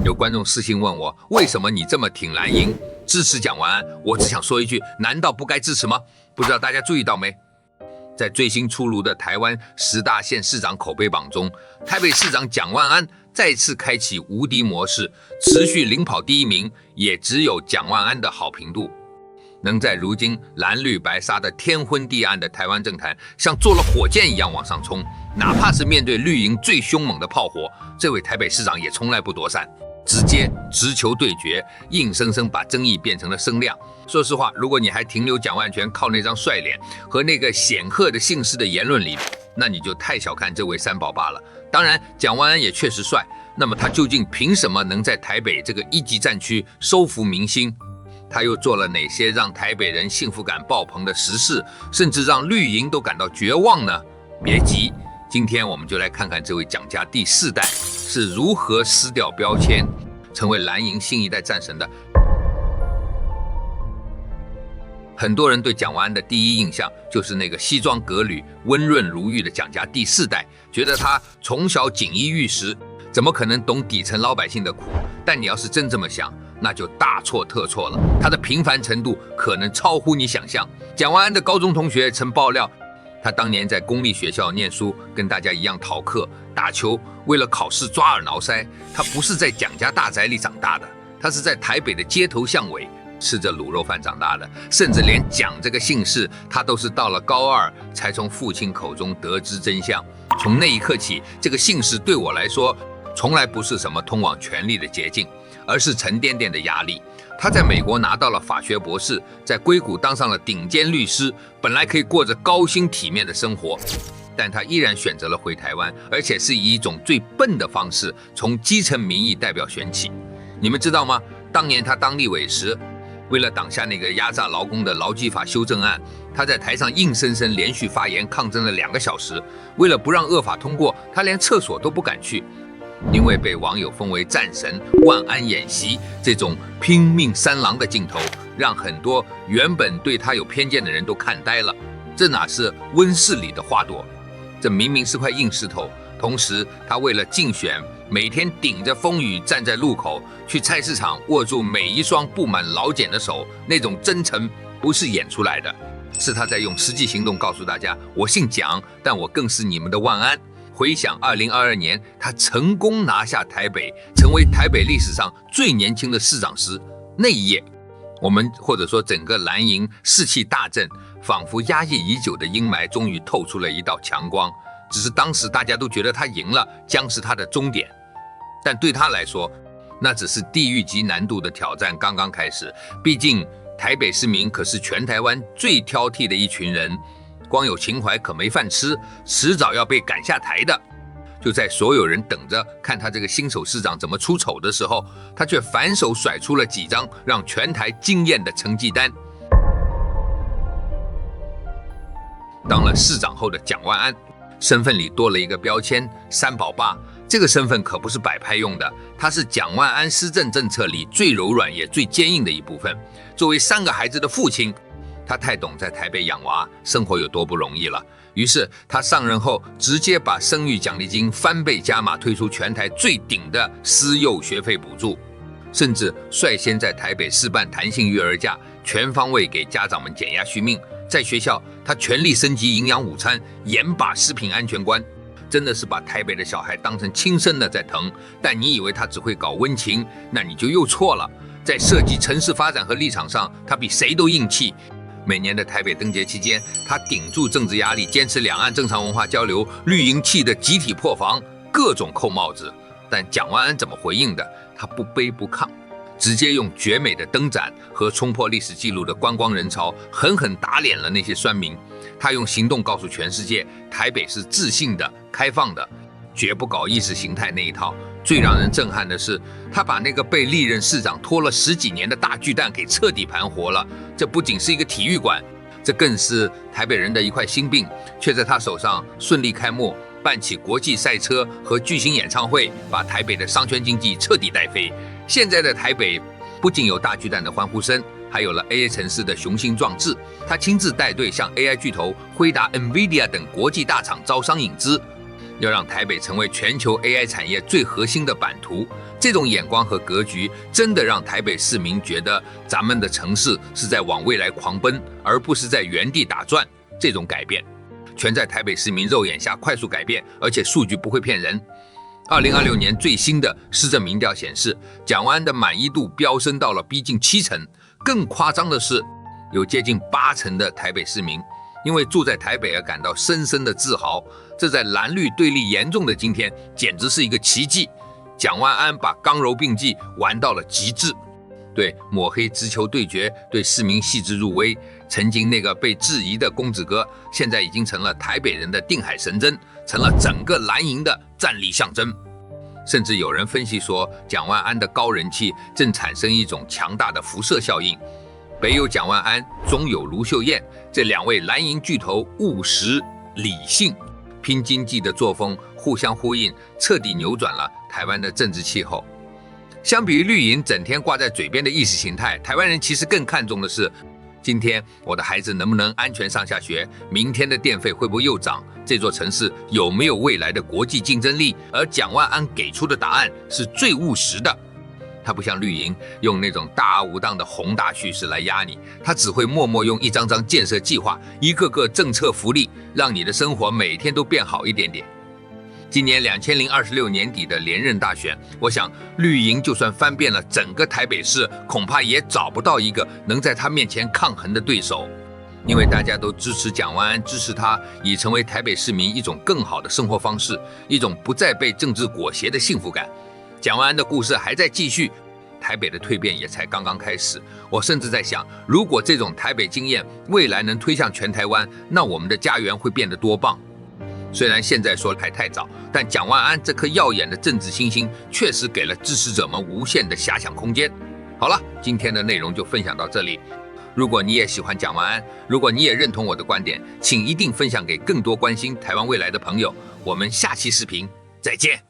有观众私信问我，为什么你这么挺蓝营，支持蒋万安？我只想说一句，难道不该支持吗？不知道大家注意到没？在最新出炉的台湾10大县市长口碑榜中，台北市长蒋万安再次开启无敌模式，持续领跑第1名，也只有蒋万安的好评度。能在如今蓝绿白沙的天昏地暗的台湾政坛，像坐了火箭一样往上冲，哪怕是面对绿营最凶猛的炮火，这位台北市长也从来不躲闪，直接直球对决，硬生生把争议变成了声量。说实话，如果你还停留蒋万全靠那张帅脸和那个显赫的姓氏的言论里，那你就太小看这位三宝爸了。当然，蒋万安也确实帅，那么他究竟凭什么能在台北这个1级战区收服民心？他又做了哪些让台北人幸福感爆棚的实事，甚至让绿营都感到绝望呢？别急，今天我们就来看看这位蒋家第4代是如何撕掉标签，成为蓝营新一代战神的。很多人对蒋万安的第一印象就是那个西装革履、温润如玉的蒋家第4代，觉得他从小锦衣玉食，怎么可能懂底层老百姓的苦？但你要是真这么想，那就大错特错了。他的平凡程度可能超乎你想象。蒋万安的高中同学曾爆料，他当年在公立学校念书，跟大家一样逃课、打球，为了考试抓耳挠腮。他不是在蒋家大宅里长大的，他是在台北的街头巷尾吃着卤肉饭长大的，甚至连蒋这个姓氏，他都是到了高2才从父亲口中得知真相。从那一刻起，这个姓氏对我来说，从来不是什么通往权力的捷径，而是沉甸甸的压力。他在美国拿到了法学博士，在硅谷当上了顶尖律师，本来可以过着高薪体面的生活，但他依然选择了回台湾，而且是以一种最笨的方式，从基层民意代表选起。你们知道吗？当年他当立委时，为了挡下那个压榨劳工的劳基法修正案，他在台上硬生生连续发言抗争了2个小时。为了不让恶法通过，他连厕所都不敢去。因为被网友封为战神、万安演习这种拼命三郎的镜头，让很多原本对他有偏见的人都看呆了。这哪是温室里的花朵，这明明是块硬石头。同时，他为了竞选，每天顶着风雨站在路口，去菜市场握住每一双布满老茧的手，那种真诚不是演出来的，是他在用实际行动告诉大家：我姓蒋，但我更是你们的万安。回想2022年，他成功拿下台北，成为台北历史上最年轻的市长时，那一夜，我们或者说整个蓝营士气大振，仿佛压抑已久的阴霾终于透出了一道强光。只是当时大家都觉得他赢了，将是他的终点。但对他来说，那只是地狱级难度的挑战刚刚开始。毕竟台北市民可是全台湾最挑剔的一群人，光有情怀可没饭吃，迟早要被赶下台的。就在所有人等着看他这个新手市长怎么出丑的时候，他却反手甩出了几张让全台惊艳的成绩单。当了市长后的蒋万安，身份里多了一个标签“三宝爸”。这个身份可不是摆拍用的，他是蒋万安施政政策里最柔软也最坚硬的一部分。作为3个孩子的父亲，他太懂在台北养娃生活有多不容易了。于是他上任后，直接把生育奖励金翻倍加码，推出全台最顶的私幼学费补助，甚至率先在台北试办弹性育儿假，全方位给家长们减压续命。在学校，他全力升级营养午餐，严把食品安全关，真的是把台北的小孩当成亲生的在疼。但你以为他只会搞温情，那你就又错了。在设计城市发展和立场上，他比谁都硬气。每年的台北灯节期间，他顶住政治压力，坚持两岸正常文化交流，绿营气的集体破防，各种扣帽子。但蒋万安怎么回应的？他不卑不亢，直接用绝美的灯展和冲破历史记录的观光人潮，狠狠打脸了那些酸民。他用行动告诉全世界，台北是自信的、开放的，绝不搞意识形态那一套。最让人震撼的是，他把那个被历任市长拖了10几年的大巨蛋给彻底盘活了。这不仅是一个体育馆，这更是台北人的一块心病，却在他手上顺利开幕，办起国际赛车和巨星演唱会，把台北的商圈经济彻底带飞。现在的台北不仅有大巨蛋的欢呼声，还有了 AI 城市的雄心壮志。他亲自带队向 AI 巨头辉达、NVIDIA 等国际大厂招商引资。要让台北成为全球 AI 产业最核心的版图。这种眼光和格局，真的让台北市民觉得咱们的城市是在往未来狂奔，而不是在原地打转。这种改变，全在台北市民肉眼下快速改变，而且数据不会骗人。2026年最新的市政民调显示，蒋万安的满意度飙升到了逼近70%。更夸张的是，有接近80%的台北市民因为住在台北而感到深深的自豪。这在蓝绿对立严重的今天，简直是一个奇迹。蒋万安把刚柔并济玩到了极致，对抹黑直球对决，对市民细致入微。曾经那个被质疑的公子哥，现在已经成了台北人的定海神针，成了整个蓝营的战力象征。甚至有人分析说，蒋万安的高人气正产生一种强大的辐射效应。北有蒋万安，中有卢秀燕，这两位蓝营巨头务实理性、拼经济的作风互相呼应，彻底扭转了台湾的政治气候。相比于绿营整天挂在嘴边的意识形态，台湾人其实更看重的是，今天我的孩子能不能安全上下学？明天的电费会不会又涨？这座城市有没有未来的国际竞争力？而蒋万安给出的答案是最务实的。他不像绿营用那种大而无当的宏大叙事来压你，他只会默默用一张张建设计划、一个个政策福利，让你的生活每天都变好一点点。今年2026年底的连任大选，我想绿营就算翻遍了整个台北市，恐怕也找不到一个能在他面前抗衡的对手。因为大家都支持蒋万安，支持他已成为台北市民一种更好的生活方式，一种不再被政治裹挟的幸福感。蒋万安的故事还在继续，台北的蜕变也才刚刚开始。我甚至在想，如果这种台北经验未来能推向全台湾，那我们的家园会变得多棒。虽然现在说还太早，但蒋万安这颗耀眼的政治星星确实给了支持者们无限的遐想空间。好了，今天的内容就分享到这里。如果你也喜欢蒋万安，如果你也认同我的观点，请一定分享给更多关心台湾未来的朋友。我们下期视频再见。